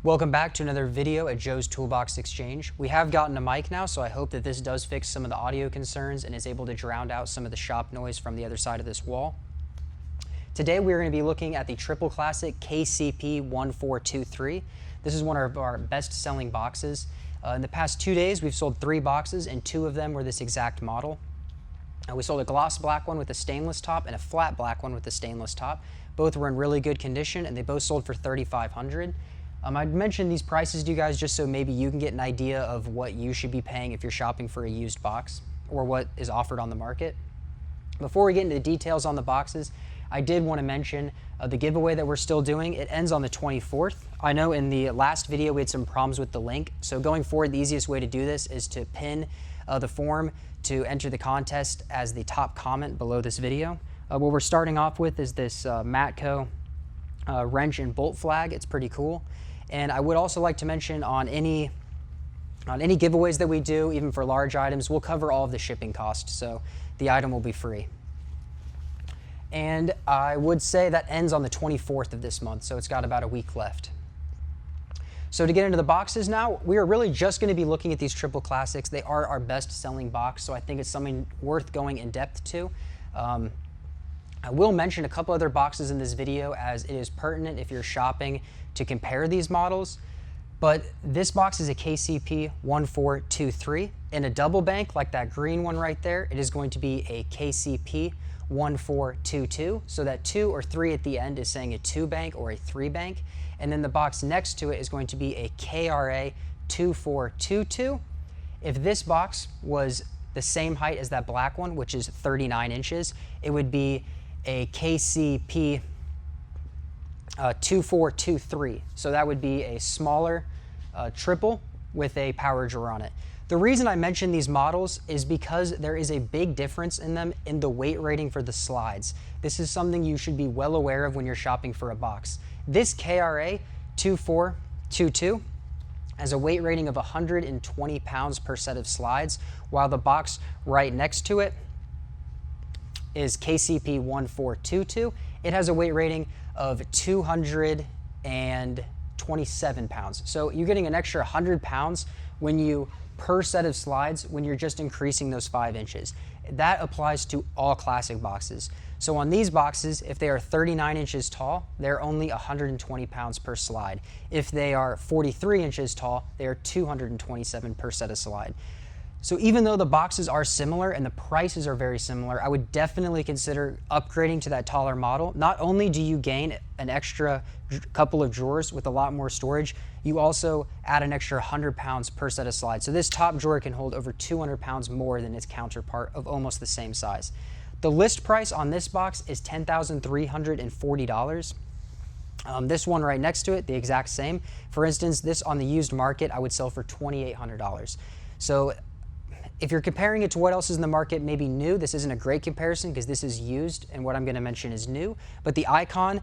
Welcome back to another video at Joe's Toolbox Exchange. We have gotten a mic now, so I hope that this does fix some of the audio concerns and is able to drown out some of the shop noise from the other side of this wall. Today we're going to be looking at the triple classic KCP1423. This is one of our best-selling boxes. In the past 2 days we've sold 3 boxes and 2 of them were this exact model. We sold a gloss black one with a stainless top and a flat black one with a stainless top. Both were in really good condition and they both sold for $3,500. I'd mention these prices to you guys just so maybe you can get an idea of what you should be paying if you're shopping for a used box or what is offered on the market. Before we get into the details on the boxes, I did want to mention the giveaway that we're still doing. It ends on the 24th. I know in the last video we had some problems with the link, so going forward the easiest way to do this is to pin the form to enter the contest as the top comment below this video. What we're starting off with is this Matco wrench and bolt flag. It's pretty cool. And I would also like to mention on any giveaways that we do, even for large items, we'll cover all of the shipping costs, so the item will be free. And I would say that ends on the 24th of this month, so it's got about a week left. So to get into the boxes now, we are really just going to be looking at these triple classics. They are our best-selling box, so I think it's something worth going in depth to. I will mention a couple other boxes in this video as it is pertinent if you're shopping to compare these models, but this box is a KCP1423. In a double bank like that green one right there, it is going to be a KCP1422, so that 2 or 3 at the end is saying a 2 bank or a 3 bank, and then the box next to it is going to be a KRA2422. If this box was the same height as that black one, which is 39 inches, it would be a KCP 2423. So that would be a smaller triple with a power drawer on it. The reason I mention these models is because there is a big difference in them in the weight rating for the slides. This is something you should be well aware of when you're shopping for a box. This KRA 2422 has a weight rating of 120 pounds per set of slides, while the box right next to it is KCP1422. It has a weight rating of 227 pounds. So you're getting an extra 100 pounds when you per set of slides when you're just increasing those 5 inches. That applies to all classic boxes. So on these boxes, if they are 39 inches tall, they're only 120 pounds per slide. If they are 43 inches tall, they are 227 per set of slide. So even though the boxes are similar and the prices are very similar, I would definitely consider upgrading to that taller model. Not only do you gain an extra couple of drawers with a lot more storage, you also add an extra 100 pounds per set of slides. So this top drawer can hold over 200 pounds more than its counterpart of almost the same size. The list price on this box is $10,340. This one right next to it, the exact same. For instance, this on the used market, I would sell for $2,800. So if you're comparing it to what else is in the market, maybe new, this isn't a great comparison because this is used and what I'm going to mention is new. But the Icon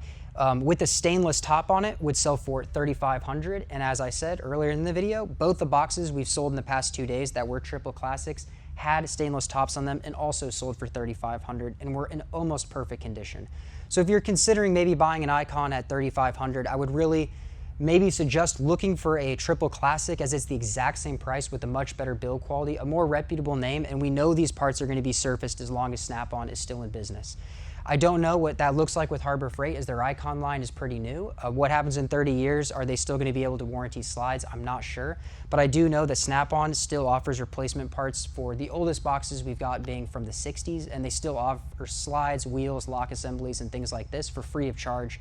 with the stainless top on it would sell for $3,500. And as I said earlier in the video, both the boxes we've sold in the past 2 days that were triple classics had stainless tops on them and also sold for $3,500 and were in almost perfect condition. So if you're considering maybe buying an Icon at $3,500, I would really maybe suggest looking for a triple classic as it's the exact same price with a much better build quality, a more reputable name, and we know these parts are going to be surfaced as long as Snap-on is still in business. I don't know what that looks like with Harbor Freight as their Icon line is pretty new. What happens in 30 years? Are they still going to be able to warranty slides? I'm not sure. But I do know that Snap-on still offers replacement parts for the oldest boxes we've got being from the 60s, and they still offer slides, wheels, lock assemblies, and things like this for free of charge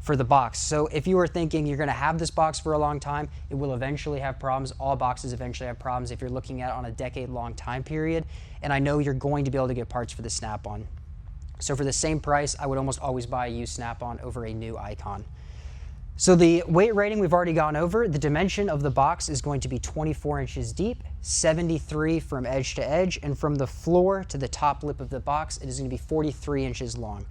for the box. So if you were thinking you're going to have this box for a long time, it will eventually have problems. All boxes eventually have problems if you're looking at it on a decade-long time period, and I know you're going to be able to get parts for the Snap-on. So for the same price, I would almost always buy a used Snap-on over a new Icon. So the weight rating we've already gone over. The dimension of the box is going to be 24 inches deep, 73 from edge to edge, and from the floor to the top lip of the box, it is going to be 43 inches long.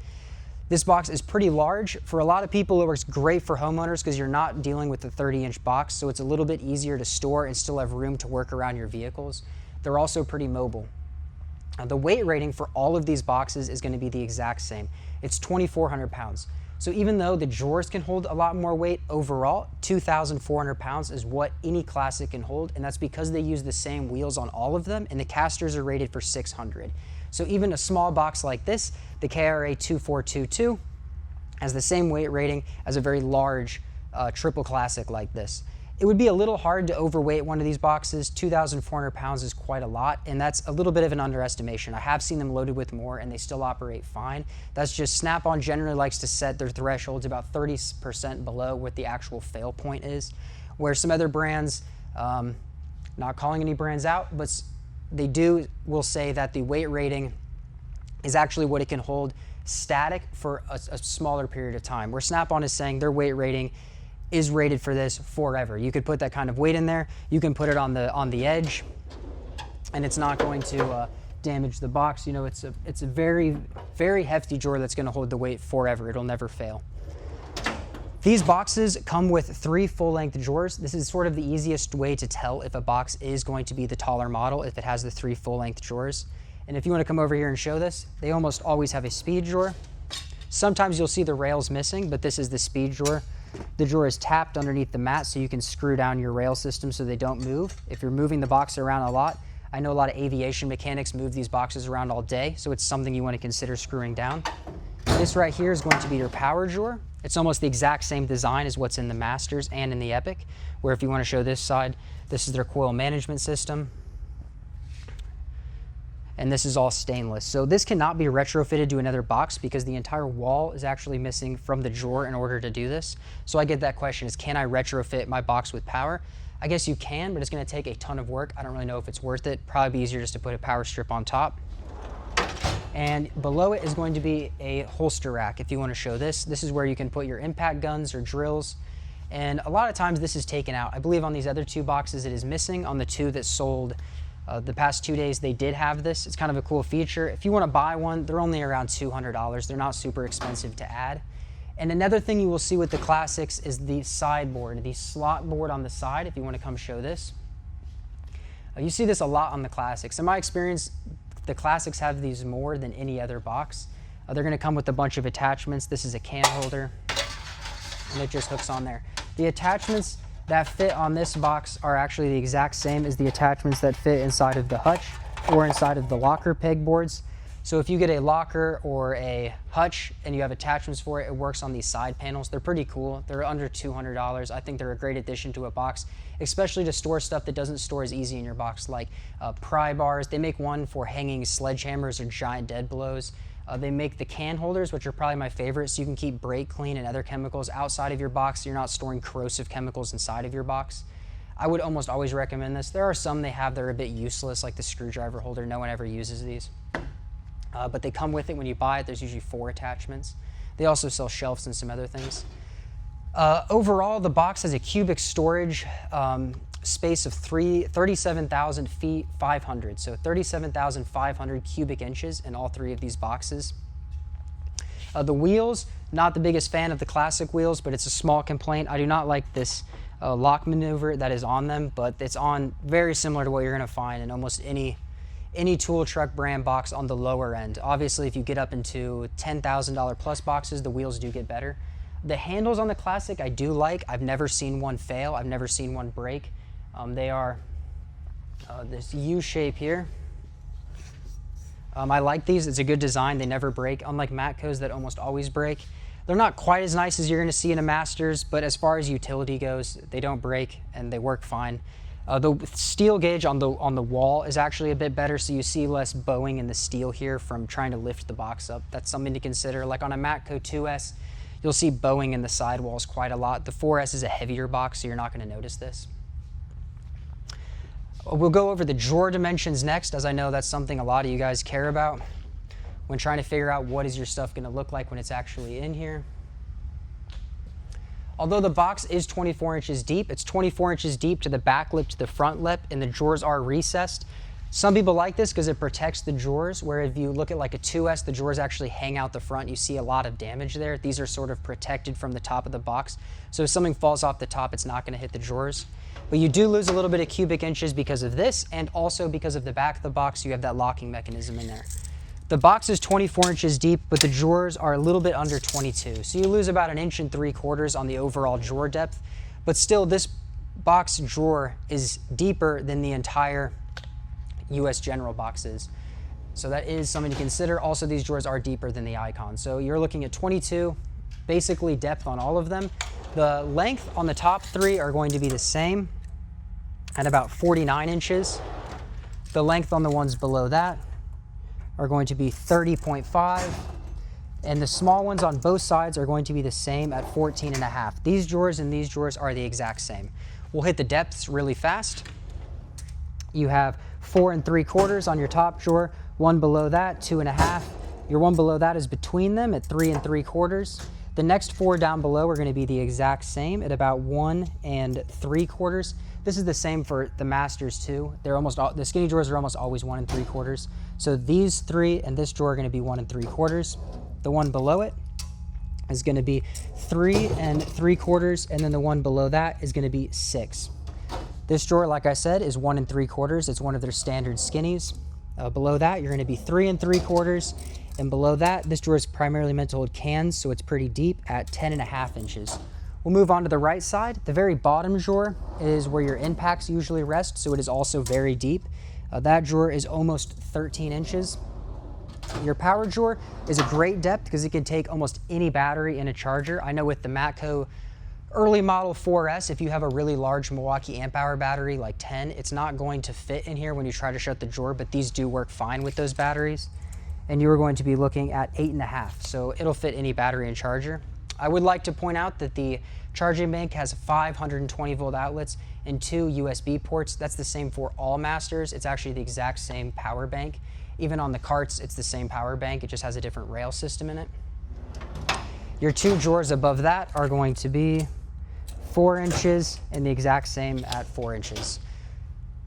This box is pretty large. For a lot of people, it works great for homeowners because you're not dealing with a 30-inch box, so it's a little bit easier to store and still have room to work around your vehicles. They're also pretty mobile. The weight rating for all of these boxes is going to be the exact same. It's 2,400 pounds. So even though the drawers can hold a lot more weight overall, 2,400 pounds is what any Classic can hold, and that's because they use the same wheels on all of them, and the casters are rated for 600. So even a small box like this, the KCP1423, has the same weight rating as a very large triple Classic like this. It would be a little hard to overweight one of these boxes. 2,400 pounds is quite a lot, and that's a little bit of an underestimation. I have seen them loaded with more, and they still operate fine. That's just Snap-on generally likes to set their thresholds about 30% below what the actual fail point is, where some other brands, not calling any brands out, but they will say that the weight rating is actually what it can hold static for a smaller period of time, where Snap-on is saying their weight rating is rated for this forever. You could put that kind of weight in there. You can put it on the edge, and it's not going to damage the box. You know, it's a very, very hefty drawer that's going to hold the weight forever. It'll never fail. These boxes come with 3 full-length drawers. This is sort of the easiest way to tell if a box is going to be the taller model, if it has the 3 full-length drawers. And if you want to come over here and show this, they almost always have a speed drawer. Sometimes you'll see the rails missing, but this is the speed drawer. The drawer is tapped underneath the mat, so you can screw down your rail system so they don't move. If you're moving the box around a lot, I know a lot of aviation mechanics move these boxes around all day, so it's something you want to consider screwing down. This right here is going to be your power drawer. It's almost the exact same design as what's in the Masters and in the Epic, where if you want to show this side, this is their coil management system. And this is all stainless. So this cannot be retrofitted to another box because the entire wall is actually missing from the drawer in order to do this. So I get that question is, can I retrofit my box with power? I guess you can, but it's going to take a ton of work. I don't really know if it's worth it. Probably be easier just to put a power strip on top. And below it is going to be a holster rack. If you want to show this, this is where you can put your impact guns or drills. And a lot of times this is taken out. I believe on these other 2 boxes it is missing. On the 2 that sold the past 2 days, they did have this. It's kind of a cool feature. If you want to buy one, they're only around $200. They're not super expensive to add. And another thing you will see with the Classics is the sideboard, the slot board on the side, if you want to come show this. You see this a lot on the Classics. In my experience, the Classics have these more than any other box. They're going to come with a bunch of attachments. This is a can holder, and it just hooks on there. The attachments that fit on this box are actually the exact same as the attachments that fit inside of the hutch or inside of the locker pegboards. So if you get a locker or a hutch and you have attachments for it, it works on these side panels. They're pretty cool. They're under $200. I think they're a great addition to a box, especially to store stuff that doesn't store as easy in your box, like pry bars. They make one for hanging sledgehammers or giant dead blows. They make the can holders, which are probably my favorite, so you can keep brake clean and other chemicals outside of your box, so you're not storing corrosive chemicals inside of your box. I would almost always recommend this. There are some they have that are a bit useless, like the screwdriver holder. No one ever uses these. But they come with it when you buy it. There's usually 4 attachments. They also sell shelves and some other things. Overall, the box has a cubic storage space of 37,500. So 37,500 cubic inches in all 3 of these boxes. The wheels, not the biggest fan of the Classic wheels, but it's a small complaint. I do not like this lock maneuver that is on them, but it's on very similar to what you're going to find in almost any tool truck brand box on the lower end. Obviously, if you get up into $10,000 plus boxes, the wheels do get better. The handles on the Classic I do like. I've never seen one fail. I've never seen one break. They are this U shape here. I like these. It's a good design. They never break, unlike Matco's that almost always break. They're not quite as nice as you're going to see in a Masters, but as far as utility goes, they don't break and they work fine. The steel gauge on the wall is actually a bit better, so you see less bowing in the steel here from trying to lift the box up. That's something to consider. Like on a Matco 2S, you'll see bowing in the sidewalls quite a lot. The 4S is a heavier box, so you're not going to notice this. We'll go over the drawer dimensions next, as I know that's something a lot of you guys care about when trying to figure out what is your stuff going to look like when it's actually in here. Although the box is 24 inches deep, it's 24 inches deep to the back lip to the front lip, and the drawers are recessed. Some people like this because it protects the drawers, where if you look at like a 2S, the drawers actually hang out the front. You see a lot of damage there. These are sort of protected from the top of the box. So if something falls off the top, it's not going to hit the drawers. But you do lose a little bit of cubic inches because of this, and also because of the back of the box, you have that locking mechanism in there. The box is 24 inches deep, but the drawers are a little bit under 22. So you lose about 1.75 inches on the overall drawer depth, but still this box drawer is deeper than the entire US General box is. So that is something to consider. Also, these drawers are deeper than the Icon. So you're looking at 22, basically depth on all of them. The length on the top three are going to be the same at about 49 inches. The length on the ones below that are going to be 30.5, and the small ones on both sides are going to be the same at 14.5. These drawers and these drawers are the exact same. We'll hit the depths really fast. You have 4 3/4 on your top drawer, one below that, 2.5. Your one below that is between them at 3 3/4. The next four down below are going to be the exact same at about 1 3/4. This is the same for the Masters too. They're almost all, the skinny drawers are almost always 1 3/4. So these three and this drawer are going to be 1 3/4. The one below it is going to be 3 3/4, and then the one below that is going to be 6. This drawer, like I said, is 1 3/4. It's one of their standard skinnies. Below that, you're going to be 3 3/4, and below that, this drawer is primarily meant to hold cans, so it's pretty deep at 10.5 inches. We'll move on to the right side. The very bottom drawer is where your impacts usually rest, so it is also very deep. That drawer is almost 13 inches. Your power drawer is a great depth because it can take almost any battery in a charger. I know with the Matco early model 4S, if you have a really large Milwaukee amp hour battery like 10, it's not going to fit in here when you try to shut the drawer, but these do work fine with those batteries. And you are going to be looking at 8.5, so it'll fit any battery and charger. I would like to point out that the charging bank has 520 volt outlets and 2 USB ports. That's the same for all Masters. It's actually the exact same power bank. Even on the carts, it's the same power bank. It just has a different rail system in it. Your two drawers above that are going to be 4 inches and the exact same at 4 inches.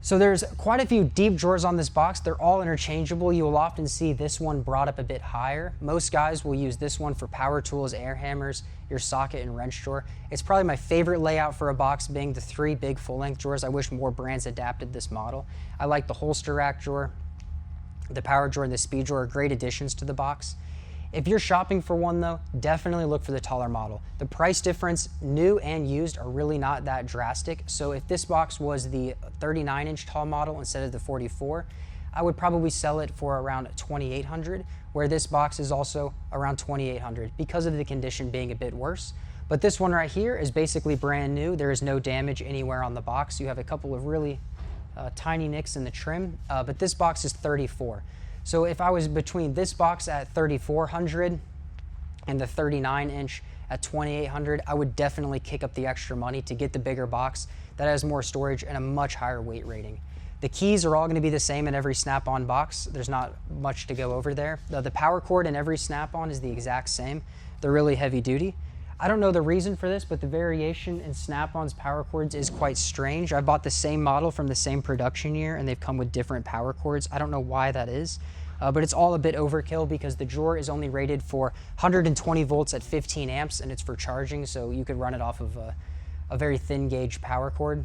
So there's quite a few deep drawers on this box. They're all interchangeable. You will often see this one brought up a bit higher. Most guys will use this one for power tools, air hammers, your socket and wrench drawer. It's probably my favorite layout for a box, being the 3 big full-length drawers. I wish more brands adapted this model. I like the holster rack drawer, the power drawer, and the speed drawer are great additions to the box. If you're shopping for one though, definitely look for the taller model. The price difference, new and used, are really not that drastic. So if this box was the 39-inch tall model instead of the 44, I would probably sell it for around $2,800, where this box is also around $2,800 because of the condition being a bit worse. But this one right here is basically brand new. There is no damage anywhere on the box. You have a couple of really tiny nicks in the trim, but this box is 34. So if I was between this box at $3,400 and the 39-inch at $2,800, I would definitely kick up the extra money to get the bigger box that has more storage and a much higher weight rating. The keys are all going to be the same in every Snap-on box. There's not much to go over there. The power cord in every Snap-on is the exact same. They're really heavy duty. I don't know the reason for this, but the variation in Snap-on's power cords is quite strange. I bought the same model from the same production year and they've come with different power cords. I don't know why that is, but it's all a bit overkill because the drawer is only rated for 120 volts at 15 amps and it's for charging, so you could run it off of a very thin gauge power cord.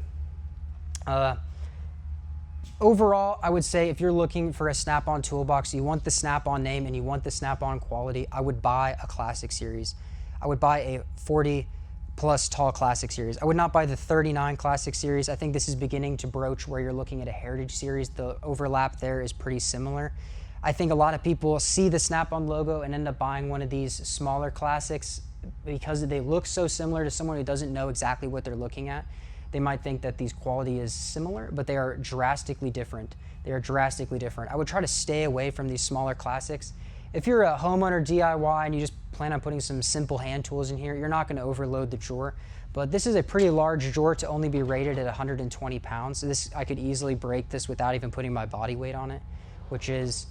Overall, I would say if you're looking for a Snap-on toolbox, you want the Snap-on name and you want the Snap-on quality, I would buy a Classic Series. I would buy a 40 plus tall Classic Series. I would not buy the 39 Classic Series. I think this is beginning to broach where you're looking at a Heritage Series. The overlap there is pretty similar. I think a lot of people see the Snap-on logo and end up buying one of these smaller Classics because they look so similar to someone who doesn't know exactly what they're looking at. They might think that these quality is similar, but they are drastically different. They are drastically different. I would try to stay away from these smaller Classics. If you're a homeowner DIY and you just plan on putting some simple hand tools in here, you're not going to overload the drawer. But this is a pretty large drawer to only be rated at 120 pounds. So this, I could easily break this without even putting my body weight on it, which is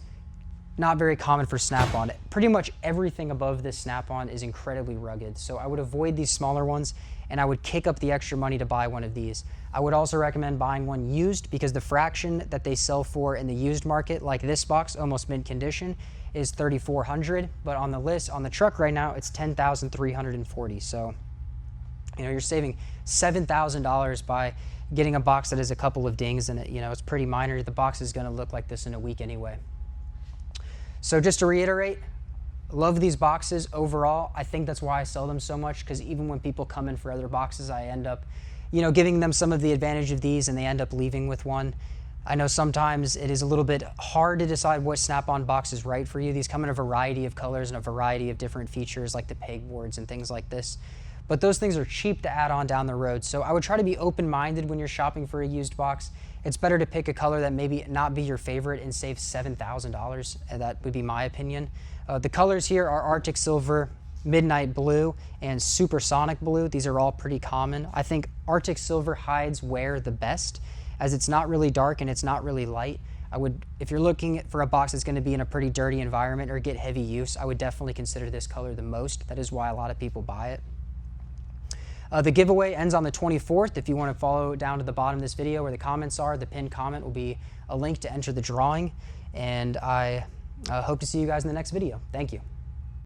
not very common for Snap-on. Pretty much everything above this Snap-on is incredibly rugged. So I would avoid these smaller ones and I would kick up the extra money to buy one of these. I would also recommend buying one used because the fraction that they sell for in the used market, like this box, almost mint condition, is $3,400, but on the list, on the truck right now, it's $10,340. So, you know, you're saving $7,000 by getting a box that has a couple of dings in it. You know, it's pretty minor. The box is going to look like this in a week anyway. So just to reiterate, love these boxes overall. I think that's why I sell them so much, because even when people come in for other boxes, I end up, giving them some of the advantage of these and they end up leaving with one. I know sometimes it is a little bit hard to decide what Snap-on box is right for you. These come in a variety of colors and a variety of different features like the pegboards and things like this. But those things are cheap to add on down the road. So I would try to be open-minded when you're shopping for a used box. It's better to pick a color that maybe not be your favorite and save $7,000. That would be my opinion. The colors here are Arctic Silver, Midnight Blue, and Supersonic Blue. These are all pretty common. I think Arctic Silver hides wear the best, as it's not really dark and it's not really light. If you're looking for a box that's going to be in a pretty dirty environment or get heavy use, I would definitely consider this color the most. That is why a lot of people buy it. The giveaway ends on the 24th. If you want to follow down to the bottom of this video where the comments are, the pinned comment will be a link to enter the drawing. And I hope to see you guys in the next video. Thank you.